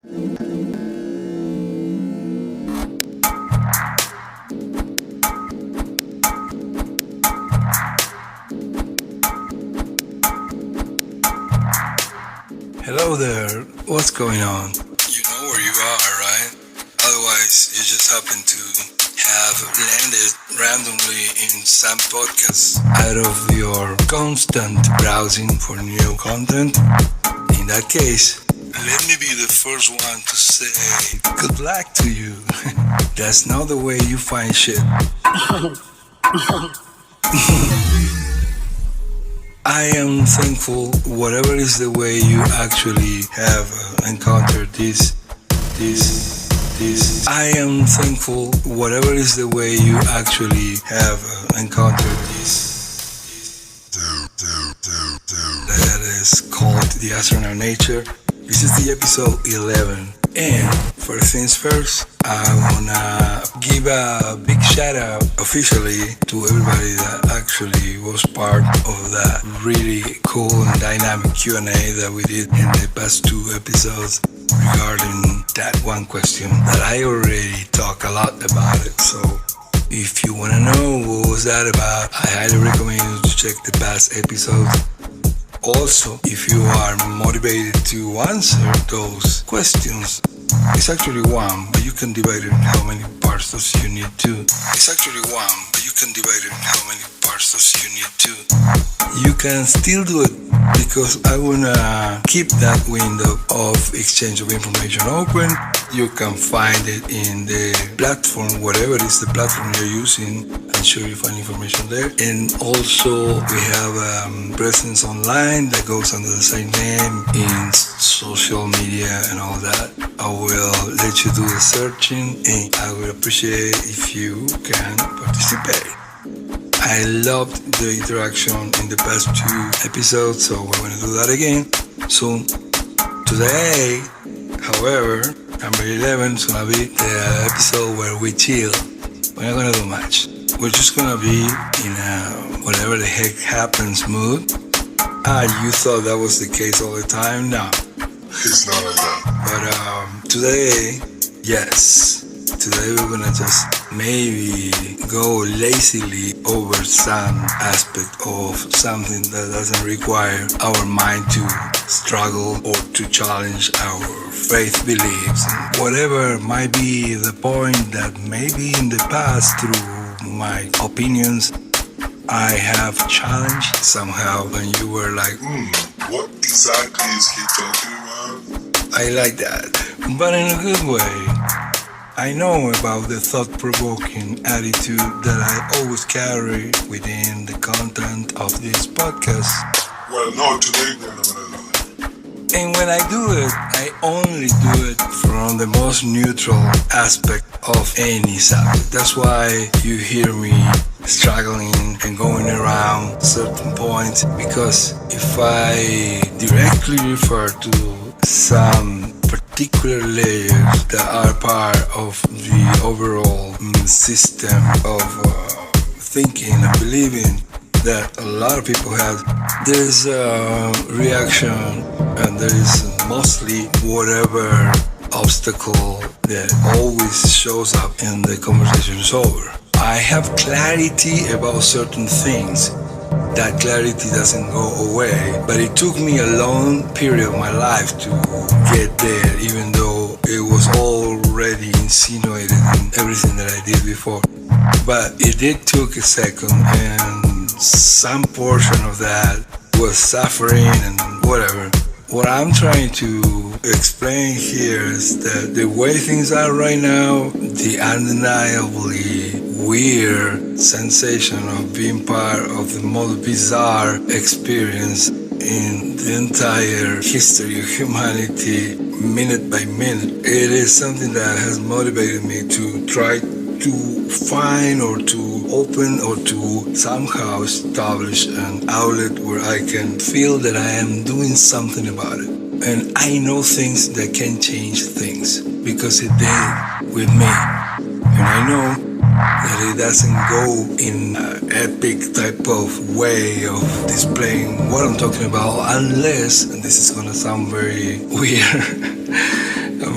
Hello there, what's going on? You know where you are, right? Otherwise, you just happen to have landed randomly in some podcast out of your constant browsing for new content. In that case, let me be the first one to say good luck to you. That's not the way you find shit. I am thankful, whatever is the way you actually have encountered this. I am thankful, whatever is the way you actually have encountered this. That is called the Astronaut nature. This is the episode 11. And first things first, I wanna give a big shout out officially to everybody that actually was part of that really cool and dynamic Q&A that we did in the past two episodes regarding that one question that I already talk a lot about it. So if you wanna know what was that about, I highly recommend you to check the past episodes. Also, if you are motivated to answer those questions, it's actually one, but you can divide it in how many parts as you need to. It's actually one, but you can divide it in how many parts as you need to. You can still do it because I wanna keep that window of exchange of information open. You can find it in the platform, whatever it is the platform you're using. I'm sure you find information there. And also we have presence online that goes under the same name in social media and all that. I will let you do the searching and I would appreciate if you can participate. I loved the interaction in the past two episodes, so we're going to do that again soon. Today, however, number 11 is going to be the episode where we chill. We're not going to do much. We're just going to be in a whatever the heck happens mood. You thought that was the case all the time? No. It's not like that. But today, yes. Today we're gonna just maybe go lazily over some aspect of something that doesn't require our mind to struggle or to challenge our faith beliefs. Whatever might be the point that maybe in the past through my opinions I have challenged somehow and you were like, what exactly is he talking about? I like that, but in a good way. I know about the thought-provoking attitude that I always carry within the content of this podcast. Well, no, today we're not gonna do it. And when I do it, I only do it from the most neutral aspect of any subject. That's why you hear me struggling and going around certain points, because if I directly refer to some particular layers that are part of the overall system of thinking and believing that a lot of people have, there's a reaction and there is mostly whatever obstacle that always shows up and the conversation is over. I have clarity about certain things. That clarity doesn't go away, but it took me a long period of my life to get there, even though it was already insinuated in everything that I did before. But it did took a second, and some portion of that was suffering and whatever. What I'm trying to explain here is that the way things are right now, the undeniably weird sensation of being part of the most bizarre experience in the entire history of humanity, minute by minute, it is something that has motivated me to try to find or to open or to somehow establish an outlet where I can feel that I am doing something about it. And I know things that can change things because it did with me. And I know that it doesn't go in an epic type of way of displaying what I'm talking about unless, and this is gonna sound very weird,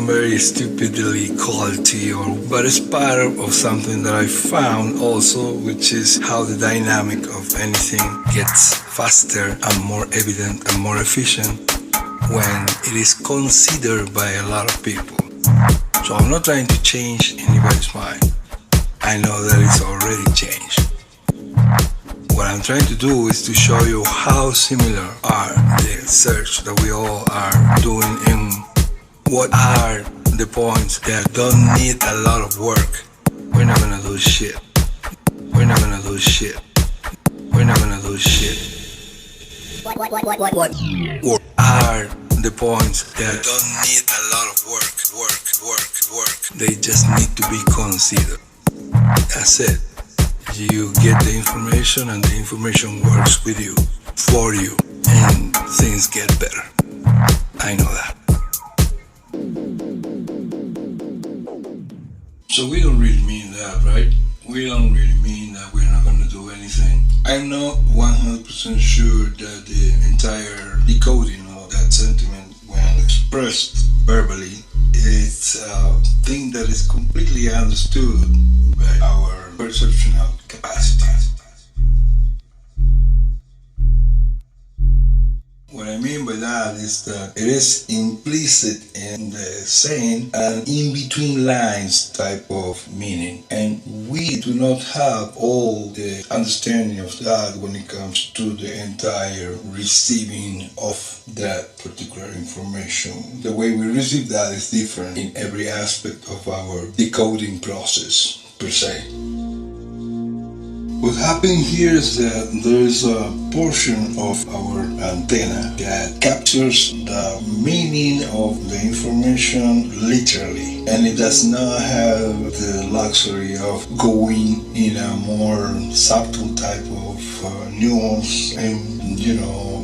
I'm very stupidly called to you, but it's part of something that I found also, which is how the dynamic of anything gets faster and more evident and more efficient when it is considered by a lot of people. So I'm not trying to change anybody's mind. I know that it's already changed. What I'm trying to do is to show you how similar are the search that we all are doing and what are the points that don't need a lot of work. We're not gonna do shit. We're not gonna do shit. We're not gonna do shit. What are the points that don't need a lot of work? They just need to be considered. That's it. You get the information and the information works with you, for you, and things get better. I know that. So we don't really mean that, right? We don't really mean that we're not going to do anything. I'm not 100% sure that the entire decoding of that sentiment, when expressed verbally, it's a thing that is completely understood by our perceptual capacity. What I mean by that is that it is implicit in the saying an in-between lines type of meaning, and we do not have all the understanding of that when it comes to the entire receiving of that particular information. The way we receive that is different in every aspect of our decoding process per se. What happened here is that there is a portion of our antenna that captures the meaning of the information literally, and it does not have the luxury of going in a more subtle type of nuance and,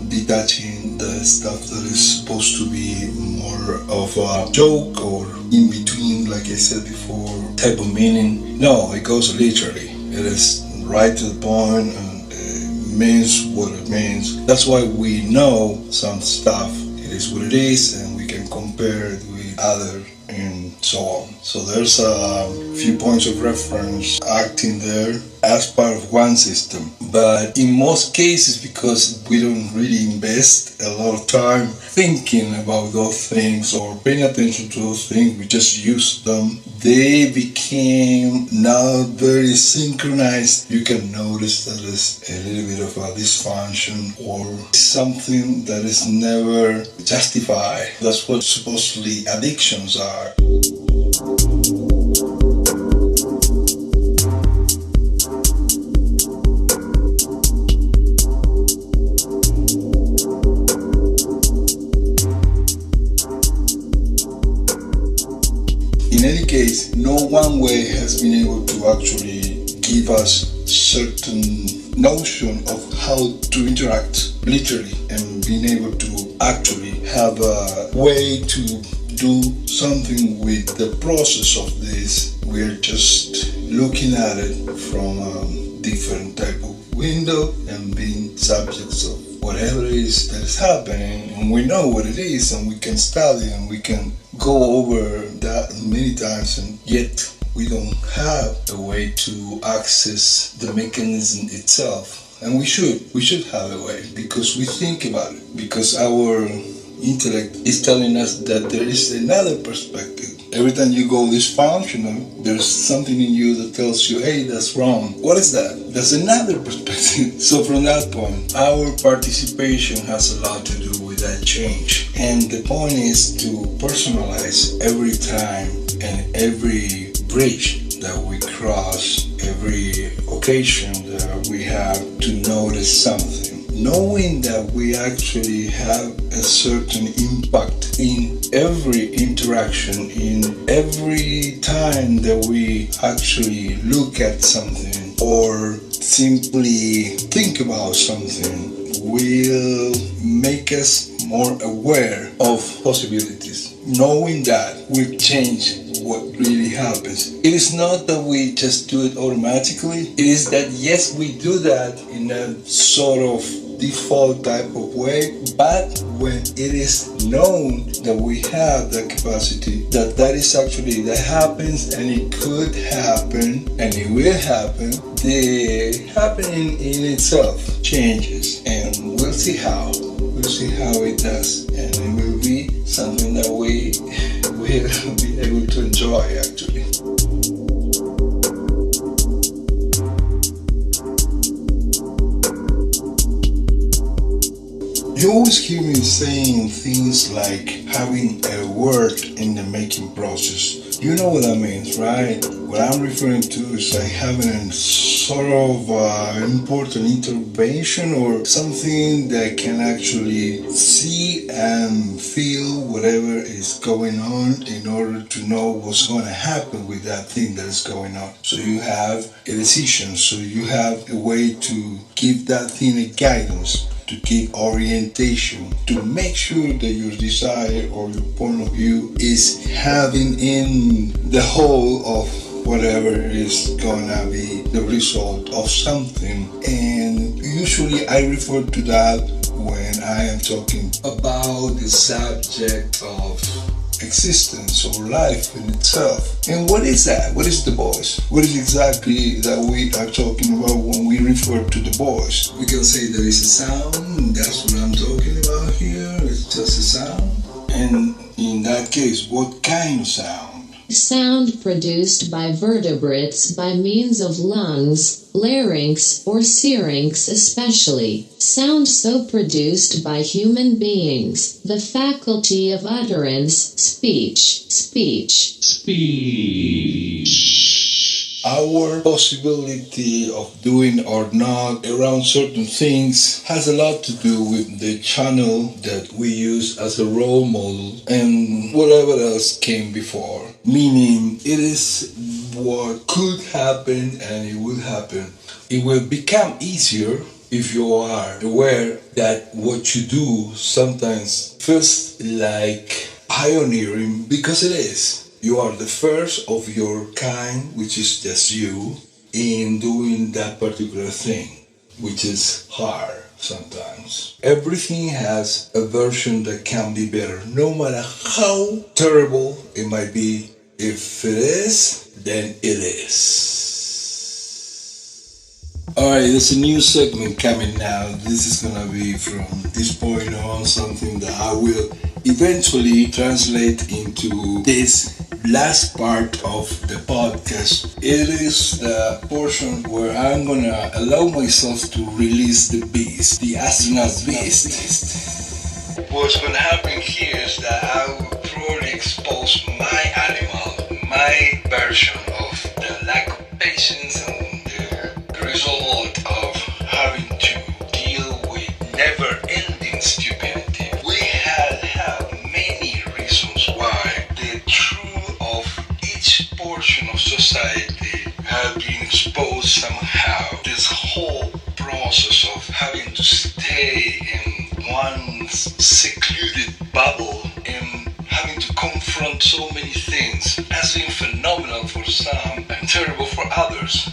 detaching the stuff that is supposed to be more of a joke or in between, like I said before, type of meaning. No, it goes literally. It is right to the point and it means what it means. That's why we know some stuff. It is what it is, and we can compare it with other and so on. So there's a few points of reference acting there as part of one system. But in most cases, because we don't really invest a lot of time thinking about those things or paying attention to those things, we just use them. They became not very synchronized. You can notice that there's a little bit of a dysfunction or something that is never justified. That's what supposedly addictions are. In any case, no one way has been able to actually give us certain notion of how to interact literally and being able to actually have a way to do something with the process of this. We're just looking at it from a different type of window and being subjects of whatever it is that is happening, and we know what it is, and we can study and we can go over that many times, and yet we don't have a way to access the mechanism itself. And we should have a way, because we think about it, because our intellect is telling us that there is another perspective. Every time you go dysfunctional, there's something in you that tells you, hey, that's wrong. What is that? That's another perspective. So from that point, our participation has a lot to do with that change. And the point is to personalize every time and every bridge that we cross, every occasion that we have to notice something. Knowing that we actually have a certain impact in every interaction, in every time that we actually look at something or simply think about something, will make us more aware of possibilities. Knowing that will change what really happens. It is not that we just do it automatically. It is that, yes, we do that in a sort of default type of way, but when it is known that we have that capacity, that is actually, that happens, and it could happen, and it will happen, the happening in itself changes, and we'll see how. We'll see how it does, and it will be something that we will be able to enjoy, actually. You always hear me saying things like having a word in the making process. You know what that means, right? What I'm referring to is like having a sort of important intervention, or something that can actually see and feel whatever is going on in order to know what's going to happen with that thing that is going on. So you have a decision, so you have a way to give that thing a guidance, to give orientation, to make sure that your desire or your point of view is having in the whole of whatever is gonna be the result of something. And usually I refer to that when I am talking about the subject of existence or life in itself. And what is that? What is the voice? What is exactly that we are talking about when we refer to the voice? We can say there is a sound, that's what I'm talking about here, it's just a sound. And in that case, what kind of sound? Sound produced by vertebrates by means of lungs, larynx, or syrinx especially. Sound so produced by human beings. The faculty of utterance, speech. Our possibility of doing or not around certain things has a lot to do with the channel that we use as a role model and whatever else came before. Meaning, it is what could happen and it will happen. It will become easier if you are aware that what you do sometimes feels like pioneering, because it is. You are the first of your kind, which is just you, in doing that particular thing, which is hard sometimes. Everything has a version that can be better, no matter how terrible it might be. If it is, then it is. Alright, there's a new segment coming now. This is gonna be from this point on something that I will eventually translate into this last part of the podcast. It is the portion where I'm gonna allow myself to release the beast, the astronaut beast. What's gonna happen here is that I will probably expose my animal, my version of the lack of patience and the result of having to deal with never-ending stupidity. We have many reasons why the truth of each portion of society has been exposed somehow. This whole process of having to stay in one secluded bubble and having to confront so many things has been phenomenal for some and terrible for others.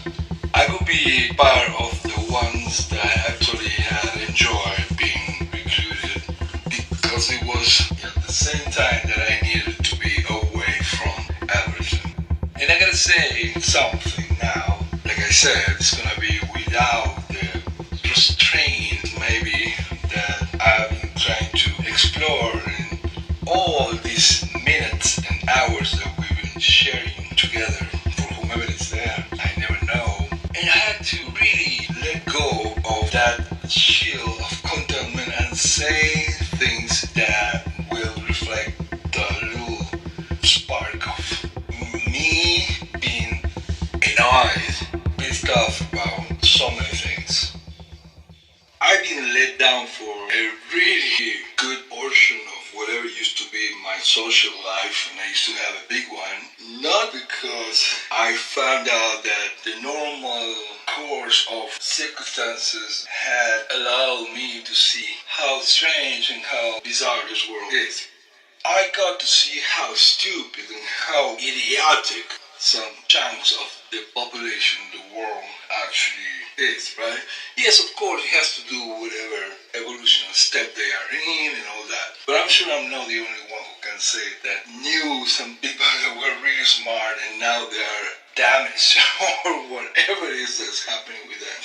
I could be part of the ones that actually had enjoyed being recruited, because it was at the same time that I needed to be away from everything. And I gotta say something now. Like I said, it's gonna be without the restraint maybe that I've been trying to explore in all these minutes and hours that we've been sharing together. For whomever is there, I never know. And I had to really let go of that chill of contentment and say things that will reflect the little spark of me being annoyed, pissed off about so many things. I've been let down for a really good portion of whatever used to be my social life, and I used to have a big one. Not because I found out that the normal course of circumstances had allowed me to see how strange and how bizarre this world is. I got to see how stupid and how idiotic some chunks of the population the world actually is, right? Yes, of course, it has to do whatever evolutionary step they are in and all that. But I'm sure I'm not the only one who can say that knew some people that were really smart and now they are damaged or whatever it is that's happening with them.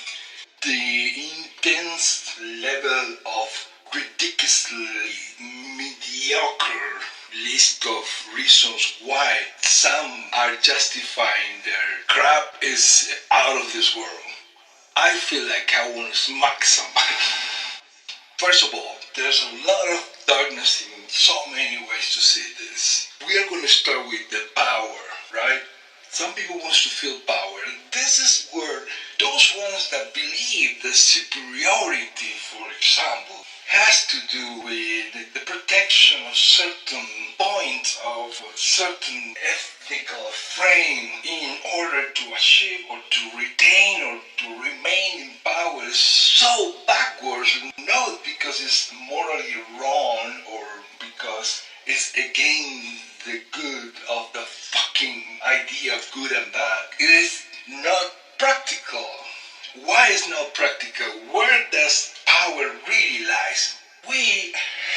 The intense level of ridiculously mediocre list of reasons why some are justifying their crap is out of this world. I feel like I want to smack somebody. First of all, there's a lot of darkness in so many ways to see this. We are going to start with the power, right? Some people want to feel power. This is where those ones that believe the superiority, for example, has to do with the protection of certain points of a certain ethnical frame in order to achieve or to retain or to remain in power is so backwards, not because it's morally wrong or because it's against the good of the fucking idea of good and bad. It is not practical. Why is not practical? Where does power really lies? We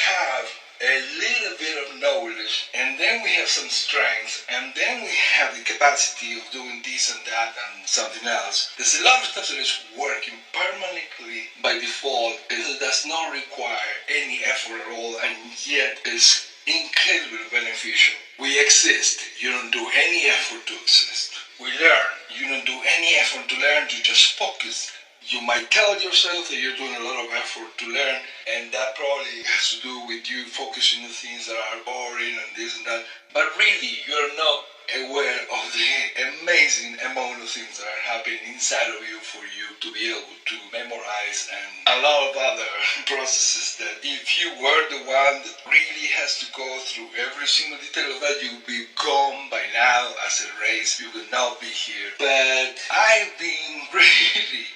have a little bit of knowledge, and then we have some strength, and then we have the capacity of doing this and that and something else. There's a lot of stuff that is working permanently by default. It does not require any effort at all, and yet is incredibly beneficial. We exist. You don't do any effort to exist. We learn. You don't do any effort to learn. You just focus. You might tell yourself that you're doing a lot of effort to learn, and that probably has to do with you focusing on things that are boring and this and that. But really, you're not aware of the amazing amount of things that are happening inside of you for you to be able to memorize and a lot of other processes that if you were the one that really has to go through every single detail of that, you would be gone by now as a race. You would not be here. But I've been really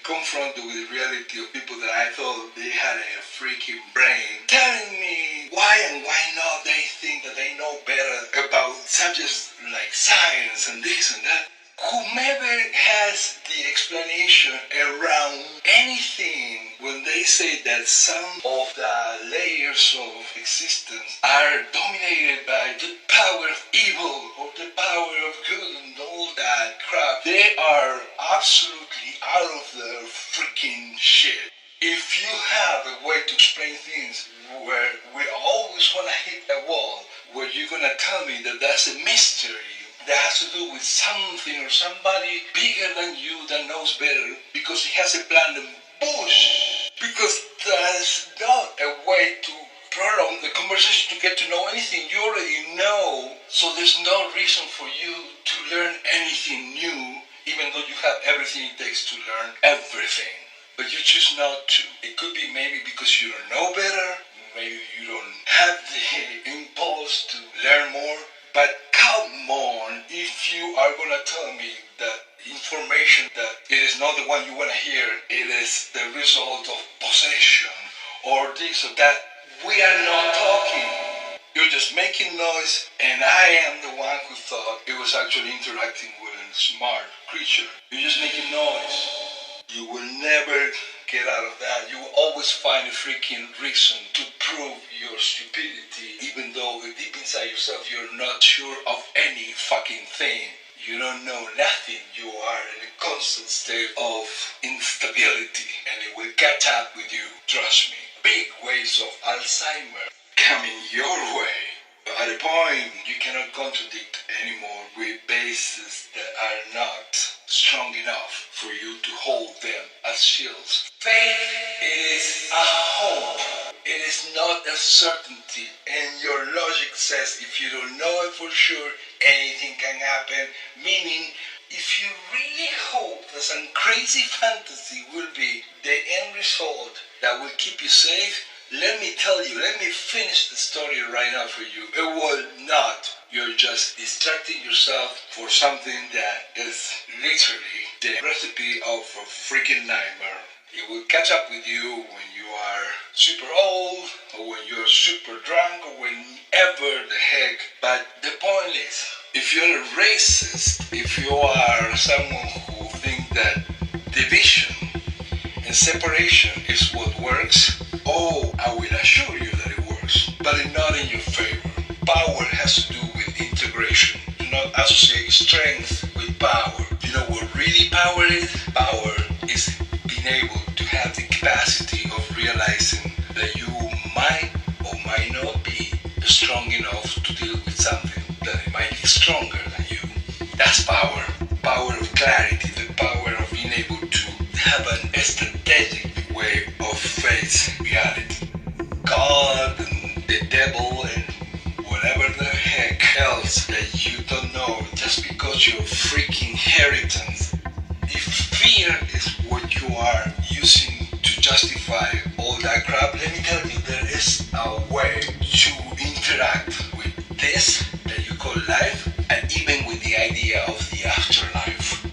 confronted with the reality of people that I thought they had a freaking brain telling me why and why not they think that they know better about subjects like science and this and that. Whomever has the explanation around anything when they say that some of the layers of existence are dominated by the power of evil or the power of good and all that crap, they are absolutely out of their freaking shit. If you have a way to explain things where we always want to hit a wall, where you're going to tell me that that's a mystery, that has to do with something or somebody bigger than you that knows better because he has a plan, then bullshit. Because that's not a way to prolong the conversation to get to know anything. You already know, so there's no reason for you to learn anything new, even though you have everything it takes to learn everything. But you choose not to. It could be maybe because you don't know better, maybe you don't have the impulse to learn more. But come on, if you are going to tell me that information that it is not the one you want to hear, it is the result of possession or this or that, we are not talking. You're just making noise, and I am the one who thought it was actually interacting with a smart creature. You're just making noise. You will never get out of that. You will always find a freaking reason to prove your stupidity, even though deep inside yourself you're not sure of any fucking thing. You don't know nothing. You are in a constant state of instability, and it will catch up with you. Trust me. Big waves of Alzheimer coming your way. At a point, you cannot contradict anymore with bases that are not strong enough for you to hold them as shields. Faith is a hope. It is not a certainty. And your logic says if you don't know it for sure, anything can happen. Meaning, if you really hope that some crazy fantasy will be the end result that will keep you safe, let me tell you, let me finish the story right now for you. It will not. You're just distracting yourself for something that is literally the recipe of a freaking nightmare. It will catch up with you when you are super old, or when you're super drunk, or whenever the heck. But the point is, If you're a racist, if you are someone who thinks that division and separation is what works, oh, I will assure you that it works, but it's not in your favor. Power has to do with integration. Do not associate strength with power. You know what really power is? Power is being able to have the capacity of realizing that you might or might not be strong enough to deal with something that it might be stronger than you. That's power. Power of clarity, the power of being able to have a strategic way of face reality. God and the devil and whatever the heck else that you don't know just because you're freaking inheritance. If fear is what you are using to justify all that crap, let me tell you, there is a way to interact with this that you call life, and even with the idea of the afterlife.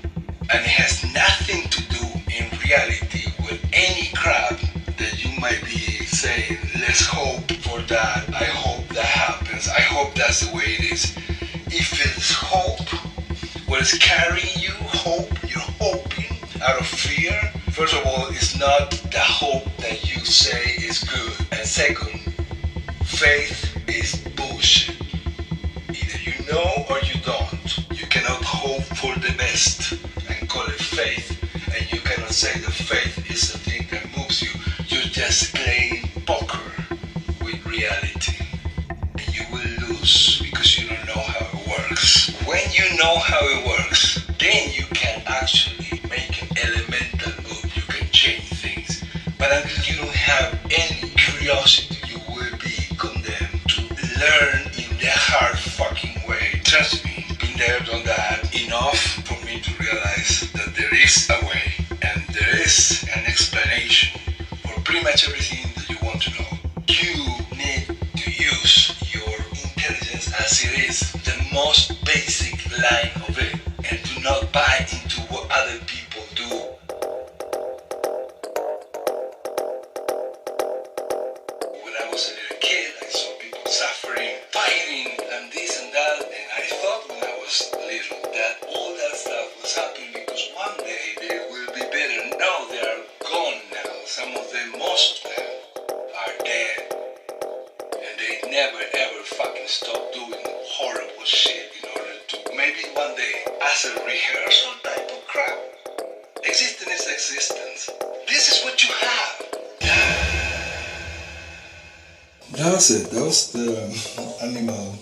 And it has nothing to do in reality with any crap that you might be saying, let's hope for that, I hope that happens, I hope that's the way it is. If it's hope, what is carrying you, hope, you're hoping out of fear, first of all, it's not the hope that you say is good. And second, faith is bullshit. Either you know or you don't. You cannot hope for the best and call it faith. And you cannot say that faith is the thing that moves you. You're just playing poker with reality. And you will lose because you don't know how it works. When you know how it works, then you can actually make an elemental move. You can change things. But until you don't have any curiosity, you will be condemned to learn in the hard fucking way. Trust me, been there, done that enough for me to realize that there is a way and there is an explanation for pretty much everything that you want to know. You need to use your intelligence as it is, the most basic line of it, and do not buy into what other people do. When I was a little kid, I saw people suffering, fighting, and this and that, and I thought when I was little that all that stuff was happening because one day they will be better. No, they are gone now. Some of them, most of them, are dead. And they never ever fucking stop doing horrible shit in order to maybe one day, as a rehearsal type of crap. Existence is existence. This is what you have. That was it. That was the animal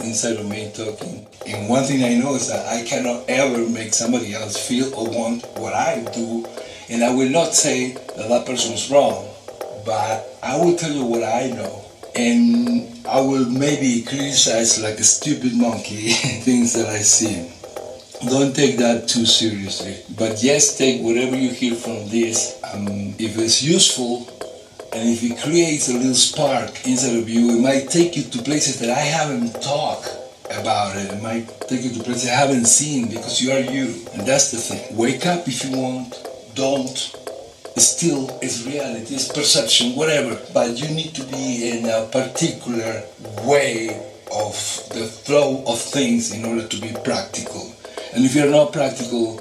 inside of me talking. And one thing I know is that I cannot ever make somebody else feel or want what I do. And I will not say that that person is wrong, but I will tell you what I know. And I will maybe criticize like a stupid monkey things that I see. Don't take that too seriously. But yes, take whatever you hear from this. If it's useful, and if it creates a little spark inside of you, it might take you to places that I haven't talked about it. It might take you to places I haven't seen because you are you. And that's the thing. Wake up if you want. Don't. Still, it's reality, it's perception, whatever. But you need to be in a particular way of the flow of things in order to be practical. And if you're not practical,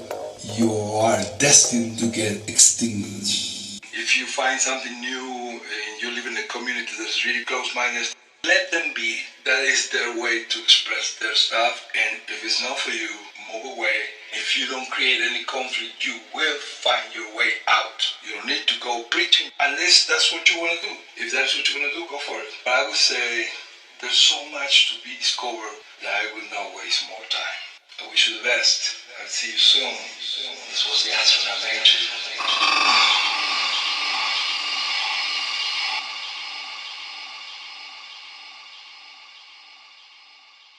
you are destined to get extinguished. If you find something new and you live in a community that's really close-minded, let them be. That is their way to express their stuff. And if it's not for you, move away. If you don't create any conflict, you will find your way out. You don't need to go preaching unless that's what you want to do. If that's what you want to do, go for it. But I would say there's so much to be discovered that I will not waste more time. I wish you the best. I'll see you soon. This was the Astronaut.